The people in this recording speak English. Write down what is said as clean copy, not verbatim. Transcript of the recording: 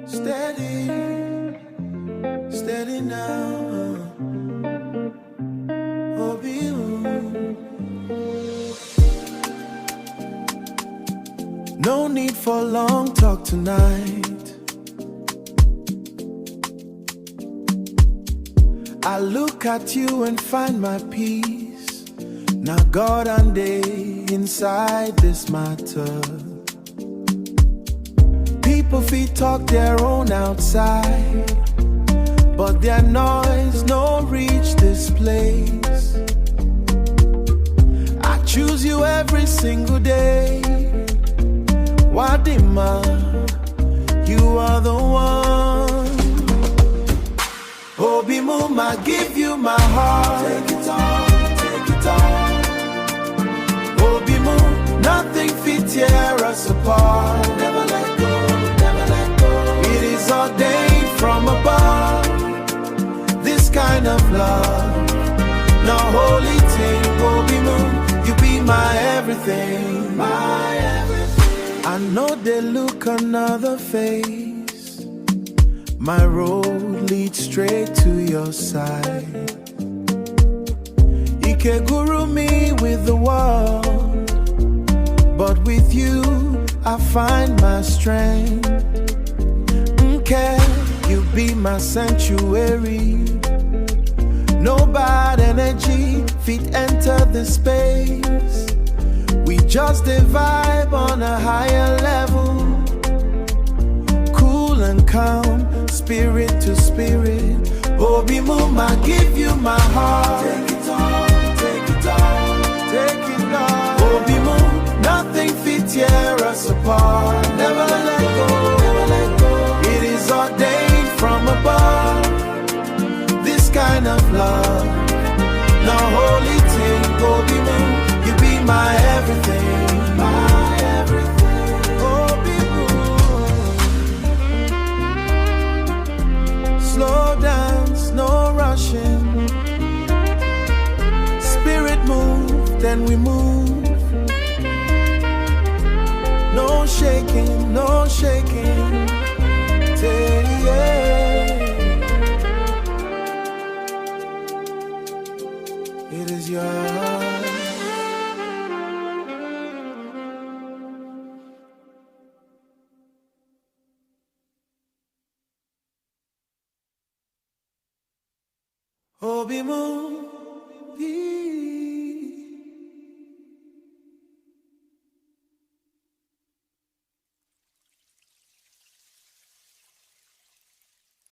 Steady, steady now. Obi, no need for long talk tonight. I look at you and find my peace. Now God and day inside this matter. People fit talk their own outside, but their noise no reach this place. I choose you every single day. Wadima, you are the one. Obi Muma, give you my heart. Take it all, take it all. Obi Mu, nothing fit tear us apart. Never let go, never let go. It is ordained from above. This kind of love, no holy thing. Obi Mu, you be my everything, my everything. I know they look another face. My road leads straight to your side. Ike guru me with the world, but with you I find my strength. Okay, you be my sanctuary. No bad energy fit enter the space. We just a vibe on a higher level. Cool and calm, spirit to spirit. Obi Muma, give you my heart. Take it all, take it all, take it all. Obi Mu, nothing fit tear us apart. Never let go, never let go. It is ordained from above. This kind of love, no holy thing. Obi Mu, you be my everything, my everything. Obi Mu, slow dance, no rushing. Spirit move, then we move. No shaking, no shaking. It is yours. Obi Mu,